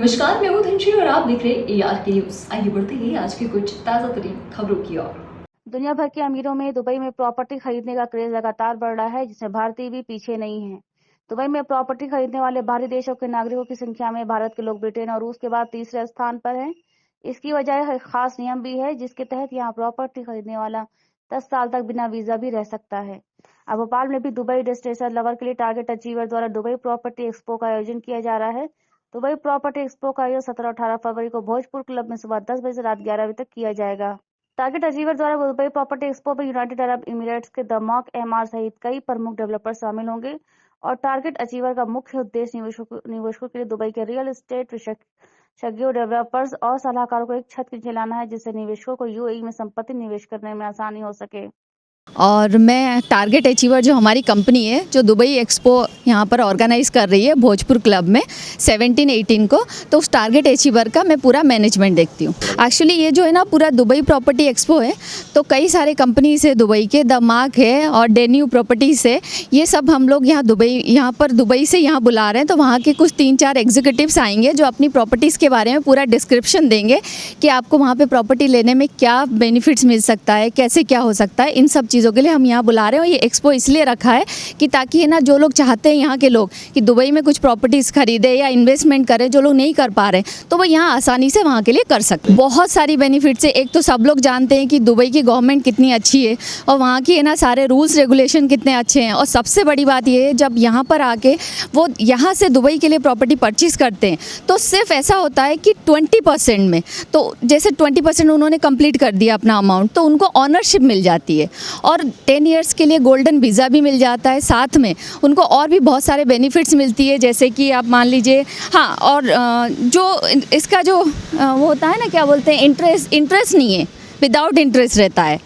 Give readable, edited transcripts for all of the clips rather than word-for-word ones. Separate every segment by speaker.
Speaker 1: नमस्कार, मैं हूं धनश्री और आप देख रहे हैं ARK न्यूज। आइए बढ़ते हैं आज की कुछ ताजा तरीन खबरों की ओर।
Speaker 2: दुनिया भर के अमीरों में दुबई में प्रॉपर्टी खरीदने का क्रेज लगातार बढ़ रहा है, जिसमें भारतीय भी पीछे नहीं है। दुबई में प्रॉपर्टी खरीदने वाले बाहरी देशों के नागरिकों की संख्या में भारत के लोग ब्रिटेन और रूस के बाद तीसरे स्थान पर हैं। इसकी वजह एक खास नियम भी है, जिसके तहत यहाँ प्रॉपर्टी खरीदने वाला 10 साल तक बिना वीजा भी रह सकता है। अब भोपाल में भी दुबई डेस्टिनेशन लवर के लिए टारगेट अचीवर द्वारा दुबई प्रॉपर्टी एक्सपो का आयोजन किया जा रहा है। दुबई प्रॉपर्टी एक्सपो का आयोजन 17-18 फरवरी को भोजपुर क्लब में सुबह 10 बजे से रात 11 बजे तक किया जाएगा। टारगेट अचीवर द्वारा दुबई प्रॉपर्टी एक्सपो में यूनाइटेड अरब एमिरेट्स के दमाक एमआर सहित कई प्रमुख डेवलपर शामिल होंगे और टारगेट अचीवर का मुख्य उद्देश्य निवेशकों के लिए दुबई के रियल एस्टेट विशेषज्ञों, डेवलपर्स और सलाहकारों को एक छत के नीचे लाना है, जिससे निवेशकों को यूएई में संपत्ति निवेश करने में आसानी हो सके।
Speaker 3: और मैं टारगेट अचीवर जो हमारी कंपनी है, जो दुबई एक्सपो यहाँ पर ऑर्गेनाइज़ कर रही है भोजपुर क्लब में 17-18 को, तो उस टारगेट अचीवर का मैं पूरा मैनेजमेंट देखती हूँ। एक्चुअली ये जो है ना पूरा दुबई प्रॉपर्टी एक्सपो है, तो कई सारे कंपनीज है दुबई के, दमाक है और डेन्यू प्रॉपर्टीज़ है। ये सब हम लोग यहाँ पर दुबई से यहाँ बुला रहे हैं, तो वहाँ के कुछ 3-4 एग्जीक्यूटिव्स आएंगे जो अपनी प्रॉपर्टीज़ के बारे में पूरा डिस्क्रिप्शन देंगे कि आपको वहाँ पर प्रॉपर्टी लेने में क्या बेनिफिट्स मिल सकता है, कैसे क्या हो सकता है। इन सब चीज़ों के लिए हम यहाँ बुला रहे हैं। और ये एक्सपो इसलिए रखा है कि ताकि है ना जो लोग चाहते हैं यहाँ के लोग कि दुबई में कुछ प्रॉपर्टीज़ खरीदे या इन्वेस्टमेंट करें, जो लोग नहीं कर पा रहे तो वो यहाँ आसानी से वहाँ के लिए कर सकते। बहुत सारी बेनिफिट्स है। एक तो सब लोग जानते हैं कि दुबई की गवर्नमेंट कितनी अच्छी है और वहाँ की है ना सारे रूल्स रेगुलेशन कितने अच्छे हैं। और सबसे बड़ी बात ये है, जब यहाँ पर आके वो यहाँ से दुबई के लिए प्रॉपर्टी परचेज़ करते हैं तो सिर्फ ऐसा होता है कि 20% में, तो जैसे 20% उन्होंने कंप्लीट कर दिया अपना अमाउंट, तो उनको ऑनरशिप मिल जाती है और 10 इयर्स के लिए गोल्डन वीज़ा भी मिल जाता है। साथ में उनको और भी बहुत सारे बेनिफिट्स मिलती है, जैसे कि आप मान लीजिए हाँ, और जो इसका जो वो होता है ना, क्या बोलते हैं, इंटरेस्ट नहीं है, विदाउट इंटरेस्ट रहता है।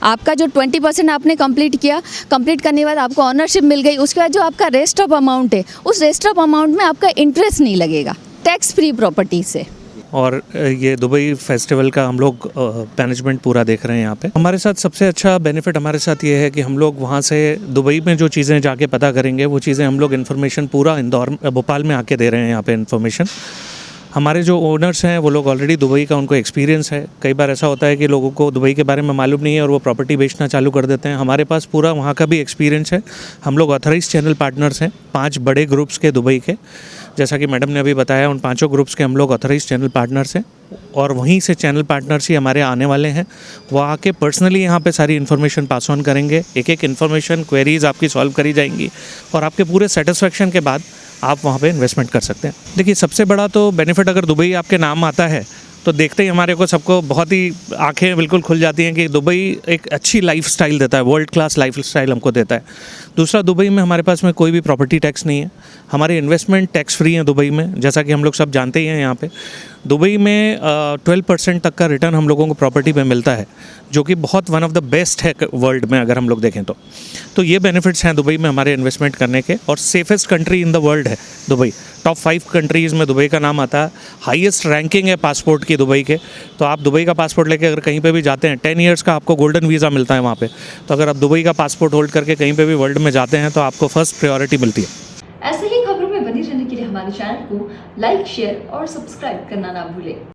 Speaker 3: आपका जो 20% आपने कंप्लीट करने के बाद आपको ऑनरशिप मिल गई, उसके बाद जो आपका रेस्ट ऑफ अमाउंट है, उस रेस्ट ऑफ अमाउंट में आपका इंटरेस्ट नहीं लगेगा, टैक्स फ्री प्रॉपर्टी से।
Speaker 4: और ये दुबई फेस्टिवल का हम लोग मैनेजमेंट पूरा देख रहे हैं यहाँ पे। हमारे साथ सबसे अच्छा बेनिफिट हमारे साथ ये है कि हम लोग वहाँ से दुबई में जो चीज़ें जाके पता करेंगे, वो चीज़ें हम लोग इन्फॉर्मेशन पूरा भोपाल में आके दे रहे हैं यहाँ पे इन्फॉर्मेशन। हमारे जो ओनर्स हैं वो लोग ऑलरेडी दुबई का उनको एक्सपीरियंस है। कई बार ऐसा होता है कि लोगों को दुबई के बारे में मालूम नहीं है और वो प्रॉपर्टी बेचना चालू कर देते हैं। हमारे पास पूरा वहाँ का भी एक्सपीरियंस है। हम लोग ऑथराइज चैनल पार्टनर्स हैं 5 बड़े ग्रुप्स के दुबई के, जैसा कि मैडम ने अभी बताया। उन 5 ग्रुप्स के हम लोग ऑथराइज चैनल पार्टनर्स हैं और वहीं से चैनल पार्टनर्स ही हमारे आने वाले हैं। वो आके पर्सनली यहाँ पे सारी इन्फॉर्मेशन पास ऑन करेंगे। एक इन्फॉर्मेशन क्वेरीज आपकी सॉल्व करी जाएंगी और आपके पूरे सेटिस्फेक्शन के बाद आप वहाँ पे इन्वेस्टमेंट कर सकते हैं। देखिए, सबसे बड़ा तो बेनिफिट अगर दुबई आपके नाम आता है तो देखते ही हमारे को सबको बहुत ही आंखें बिल्कुल खुल जाती हैं कि दुबई एक अच्छी लाइफस्टाइल देता है, वर्ल्ड क्लास लाइफस्टाइल हमको देता है। दूसरा, दुबई में हमारे पास में कोई भी प्रॉपर्टी टैक्स नहीं है। हमारे इन्वेस्टमेंट टैक्स फ्री हैं दुबई में, जैसा कि हम लोग सब जानते ही हैं। यहाँ पे दुबई में 12% तक का रिटर्न हम लोगों को प्रॉपर्टी पे मिलता है, जो कि बहुत वन ऑफ द बेस्ट है वर्ल्ड में अगर हम लोग देखें तो ये बेनिफिट्स हैं दुबई में हमारे इन्वेस्टमेंट करने के। और safest country in the world है दुबई। टॉप 5 कंट्रीज़ में दुबई का नाम आता है। हाईएस्ट रैंकिंग है पासपोर्ट की दुबई के। तो आप दुबई का पासपोर्ट लेके अगर कहीं पे भी जाते हैं, 10 इयर्स का आपको गोल्डन वीज़ा मिलता है वहाँ पे। तो अगर आप दुबई का पासपोर्ट होल्ड करके कहीं पे भी वर्ल्ड में जाते हैं तो आपको फर्स्ट प्रायोरिटी मिलती है।
Speaker 1: ऐसे ही खबरों में बनी रहने के लिए हमारे चैनल को लाइक, शेयर और सब्सक्राइब करना ना भूलें।